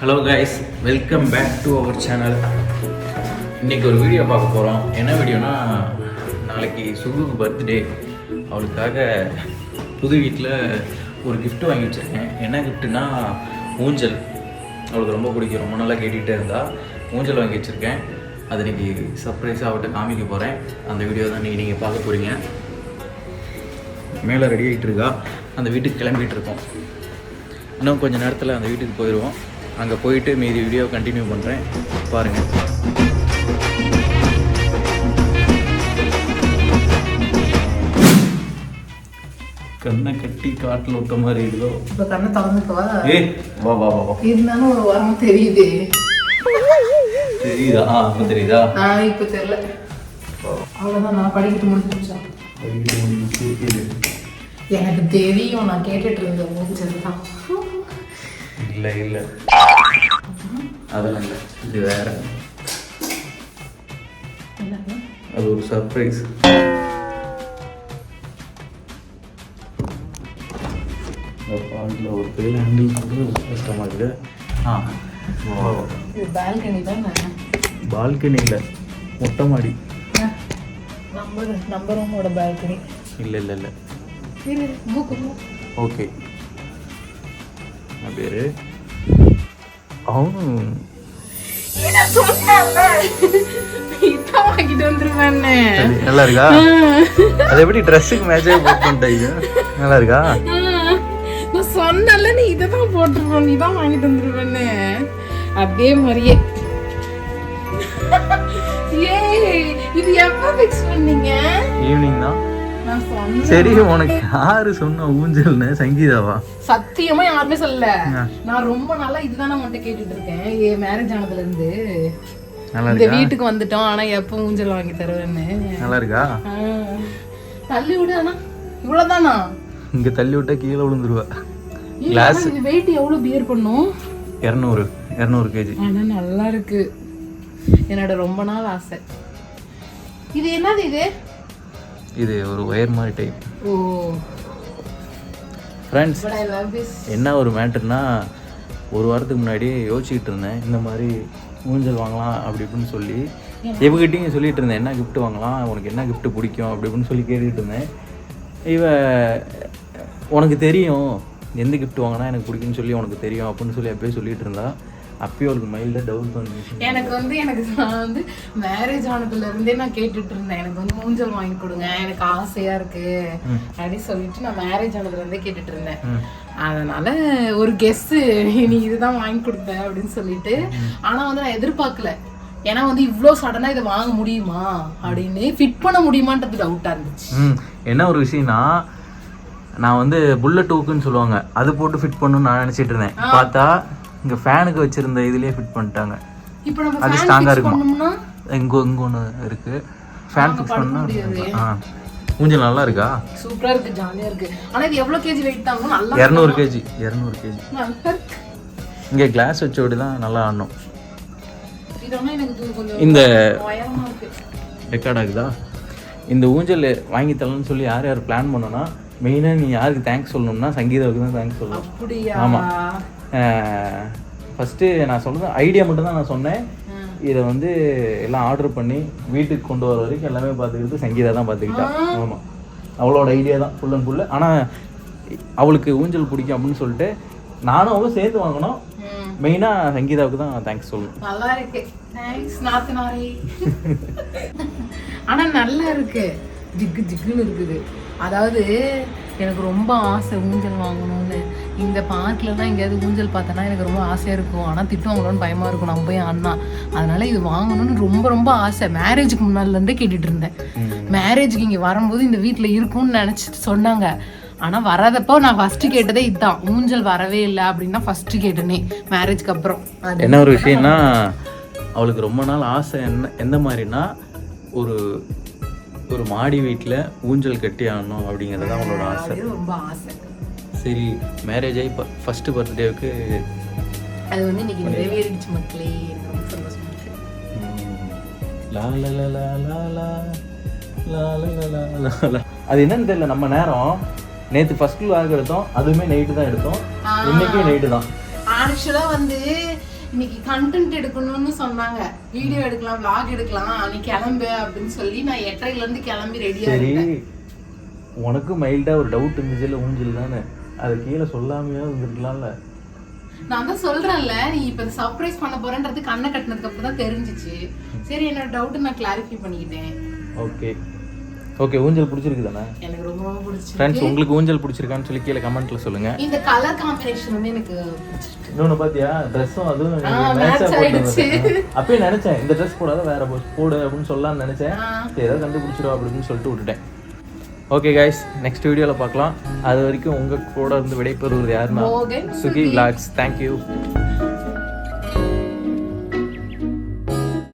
Hello guys, welcome back to our channel. இன்றைக்கி ஒரு video பார்க்க போகிறோம். என்ன வீடியோனா, நாளைக்கு சுகுக்கு பர்த்டே. அவளுக்காக புது வீட்டில் ஒரு கிஃப்ட் வாங்கி வச்சுருக்கேன். என்ன கிஃப்ட்டுனா ஊஞ்சல். அவளுக்கு ரொம்ப பிடிக்கும், ரொம்ப நாளாக கேட்டுகிட்டே இருந்தால் ஊஞ்சல் வாங்கி வச்சுருக்கேன். அது இன்றைக்கி சர்ப்ரைஸாக அவட்ட காமிக்க போகிறேன். அந்த வீடியோ தான் இன்றைக்கி நீங்கள் பார்க்க போகிறீங்க. மேலே ரெடி ஆகிட்டு இருக்கா, அந்த வீட்டுக்கு கிளம்பிகிட்டு இருக்கோம். இன்னும் கொஞ்சம் நேரத்தில் அந்த வீட்டுக்கு போயிடுவோம். அங்கே போயிட்டு மீதி வீடியோ கண்டினியூ பண்ணுறேன், பாருங்கள். கண்ணை கட்டி காட்டில் விட்ட மாதிரி இருக்குதோ. இப்போ கண்ணை திறந்துக்கவா? வா வா வா. இருந்தாலும் ஒரு வாரம் தெரியுது. தெரியுதா? இப்போ தெரியுதா? இப்போ தெரியல. அவ்வளோதான், நான் படிக்கிட்டு முடிஞ்சிருச்சேன். எனக்கு தெரியும், நான் கேட்டுட்டு இருந்தேன் முடிஞ்சது தான். இல்லை இல்லை, அதெல்லாம் இல்லை, இது வேற. அது ஒரு சர்ப்ரைஸ். பாட்டில் ஒரு பேர் ஹேண்டில் பண்ணுறது கஷ்டமாக இருக்குது. இது பால்கனி தான். பால்கனி இல்லை, மொட்டை மாடி. நம்ம ரூமோட பால்கனி. இல்லை இல்லை இல்லை, ஓகே. என் பேர் அவனு நல்லா இருக்கா? அது எப்படி ட்ரெஸ்ஸுக்கு மேட்சாக போட்டு நல்லா இருக்கா? நான் சொன்னல, நீ இதை தான் போட்டுருவோம், நீ தான் வாங்கிட்டு வந்துருவேன்னு. அதே மாதிரியே. இது எப்போ ஃபிக்ஸ் பண்ணீங்க? ஈவினிங் தான். சரி, உனக்கு யாரு சொன்ன ஊஞ்சல்னு? சங்கீதாவா? சத்தியமா யாருமே சொல்லல. நான் ரொம்ப நாளா இதுதான் உன்கிட்ட கேட்டுட்டு இருக்கேன். என் மேரேஜ் ஆனதுல இருந்து இந்த வீட்டுக்கு வந்துட்டோம், ஆனா எப்ப ஊஞ்சல் வாங்கி தருவேன்னு. நல்லா இருக்கா? தள்ளி விடு. ஆனா இவ்வளவுதானா? இங்க தள்ளி விட்டா கீழே விழுந்துருவா. கிளாஸ் வெயிட் எவ்வளவு பியர் பண்ணும்? 200 கேஜி. ஆனா நல்லா இருக்கு, என்னோட ரொம்ப நாள் ஆசை. இது என்னது? இது ஒரு ஒயர் மாதிரி டைப். ஓ ஃப்ரெண்ட்ஸ், என்ன ஒரு மேட்டர்னா, ஒரு வாரத்துக்கு முன்னாடி யோசிச்சுக்கிட்டு இருந்தேன், இந்த மாதிரி ஊஞ்சல் வாங்கலாம் அப்படி இப்படின்னு சொல்லி. இவகிட்டையும் சொல்லிட்டு இருந்தேன், என்ன கிஃப்ட் வாங்கலாம், உனக்கு என்ன கிஃப்ட் பிடிக்கும் அப்படி இப்படின்னு சொல்லி கேட்டுக்கிட்டு இருந்தேன். உனக்கு தெரியும் எந்த கிஃப்ட் வாங்கினா எனக்கு பிடிக்குன்னு சொல்லி உனக்கு தெரியும் அப்படின்னு சொல்லி அப்பயே சொல்லிட்டு இருந்தா. அப்பயும் அவளுக்கு மைல்டாக டவுட் வந்துச்சு. எனக்கு மேரேஜ் ஆனதுல இருந்தே நான் கேட்டுட்டு இருந்தேன், எனக்கு ஊஞ்சல் வாங்கி கொடுங்க, எனக்கு ஆசையா இருக்கு அப்படின்னு சொல்லிட்டு நான் மேரேஜ் ஆனதுல இருந்தே கேட்டுட்டு இருந்தேன். அதனால ஒரு கெஸ், நீ இதுதான் வாங்கி கொடுத்த அப்படின்னு சொல்லிட்டு. ஆனா நான் எதிர்பார்க்கல, ஏன்னா இவ்வளோ சடனா இதை வாங்க முடியுமா அப்படின்னு, ஃபிட் பண்ண முடியுமான்றது டவுட்டா இருந்துச்சு. என்ன ஒரு விஷயம்னா, நான் புல்லட் டூக்குன்னு சொல்லுவாங்க, அது போட்டு ஃபிட் பண்ணணும்னு நான் நினைச்சிட்டு இருந்தேன். பார்த்தா இங்க ஃபேனுக்கு வச்சிருந்த இதுலயே ஃபிட் பண்ணிட்டாங்க. இப்போ நம்ம அது ஸ்ட்ராங்கா இருக்குமா? இங்க ஒன்னு இருக்கு, ஃபேன் ஃபிக்ஸ் பண்ணா. ஊஞ்சல் நல்லா இருக்கா? சூப்பரா இருக்கு, ஜாலியா இருக்கு. ஆனா இது எவ்வளவு கேஜி வெயிட் தாங்க? நல்லா 200 கேஜி. இங்க கிளாஸ் வச்சோடி தான் நல்லா ஆடணும். இதனா எனக்கு கொஞ்சம் இந்த உயரமா இருக்கு. ரெக்கார்ட் ஆகுதா? இந்த ஊஞ்சல் வாங்கி தரலன்னு சொல்லி யார் யார் பிளான் பண்ணோன்னா, மெயினாக நீ யாருக்கு தேங்க்ஸ் சொல்லணும்னா சங்கீதாவுக்கு தான் தேங்க்ஸ் சொல்லணும். அப்படியா? ஆமாம். ஃபஸ்ட்டு நான் சொன்னது ஐடியா மட்டும் தான் நான் சொன்னேன். இதை எல்லாம் ஆர்டர் பண்ணி வீட்டுக்கு கொண்டு வர வரைக்கும் எல்லாமே பார்த்துக்கிட்டு சங்கீதா தான் பார்த்துக்கிட்டா. ஆமாம், அவளோட ஐடியா தான் ஃபுல் அண்ட் ஃபுல்லு. ஆனால் அவளுக்கு ஊஞ்சல் பிடிக்கும் அப்படின்னு சொல்லிட்டு நானும் அவளும் சேர்த்து வாங்கினோம். மெயினாக சங்கீதாவுக்கு தான் தேங்க்ஸ் சொல்லணும். நல்லா இருக்கு, தேங்க்ஸ் நாத்தனாரே. ஆனால் நல்லா இருக்கு, ஜிக்கு ஜிக்குன்னு இருக்குது. அதாவது எனக்கு ரொம்ப ஆசை ஊஞ்சல் வாங்கணும்னு. இந்த பார்க்லலாம் எங்கேயாவது ஊஞ்சல் பார்த்தோன்னா எனக்கு ரொம்ப ஆசையாக இருக்கும். ஆனால் திட்டுவாங்களோன்னு பயமாக இருக்கும் நம்ம போய் அண்ணா. அதனால இது வாங்கணும்னு ரொம்ப ரொம்ப ஆசை. மேரேஜுக்கு முன்னாடிலேருந்தே கேட்டுட்டு இருந்தேன். மேரேஜுக்கு இங்கே வரும்போது இந்த வீட்டில் இருக்கும்னு நினச்சிட்டு சொன்னாங்க. ஆனால் வராதப்போ நான் ஃபஸ்ட்டு கேட்டதே இதுதான், ஊஞ்சல் வரவே இல்லை அப்படின்னு தான் ஃபஸ்ட்டு கேட்டேனே மேரேஜ்க்கு அப்புறம். என்ன ஒரு விஷயம்னா, அவளுக்கு ரொம்ப நாள் ஆசை எந்த மாதிரினா, ஒரு மாடி வீட்டில் ஊஞ்சல் கட்டி ஆடணும் அப்படிங்கிறது தான் அவளோட ஆசை. ரொம்ப ஆசை. சரி, மேரேஜ் ஆகி ஃபஸ்ட்டு பர்த்டேவுக்கு அது இன்னைக்கு நிறைவேறிடுச்சு மக்களே. ரொம்ப சந்தோஷமா இருக்கு. அது என்னன்னு தெரியல, நம்ம நேரம் நேற்று ஃபர்ஸ்ட் லாக் எடுத்தோம், அதுவுமே நைட்டு தான் எடுத்தோம், இன்னைக்கு நைட்டு தான். ஆக்சுவலா இன்னைக்கு கண்டென்ட் எடுக்கணும்னு சொன்னாங்க, வீடியோ எடுக்கலாம், vlog எடுக்கலாம், நீ கிளம்பு அப்படின்னு சொல்லி நான் 8:30ல இருந்து கிளம்பி ரெடியா சரி, இருக்கேன். உனக்கு மைல்டா ஒரு டவுட் இருந்துச்சுல ஊஞ்சல் தானே, அது கீழே சொல்லாமையே இருந்திருக்கலாம்ல. நான் தான் சொல்றேன்ல, நீ இப்ப சர்ப்ரைஸ் பண்ண போறேன்றது கண்ணை கட்டினதுக்கு அப்புறம் தான் தெரிஞ்சிச்சு. சரி, என்னோட டவுட் நான் கிளாரிஃபை பண்ணிக்கிட்டேன். ஓகே ஓகே, ஊஞ்சல் பிடிச்சிருக்கு தானே? எனக்கு ரொம்ப ரொம்ப பிடிச்சிருக்கு. ஃப்ரெண்ட்ஸ், உங்களுக்கு ஊஞ்சல் பிடிச்சிருக்கான்னு சொல்லி கீழே கமெண்ட்ல சொல்லுங்க. இந்த கலர் காம்பினேஷன் வந்து எனக்கு பிடிச்சிருக்கு. இன்னொன்னு பாத்தியா, ட்ரெஸ்ஸும் அதுவும் மேட்ச் ஆயிடுச்சு. அப்பயே நினைச்சேன் இந்த ட்ரெஸ் போடாத வேற போடு அப்படின்னு சொல்லலாம்னு நினைச்சேன். ஏதோ கண்டுபிடிச்சிடும் அப்படின்னு சொல்லிட்டு விட்டுட்டேன். ஓகே கைஸ், நெக்ஸ்ட் வீடியோல பார்க்கலாம். அது வரைக்கும் உங்க கூட இருந்து விடைபெறுவது யாருன்னா மோகன் சுகி vlogs. தேங்க்யூ.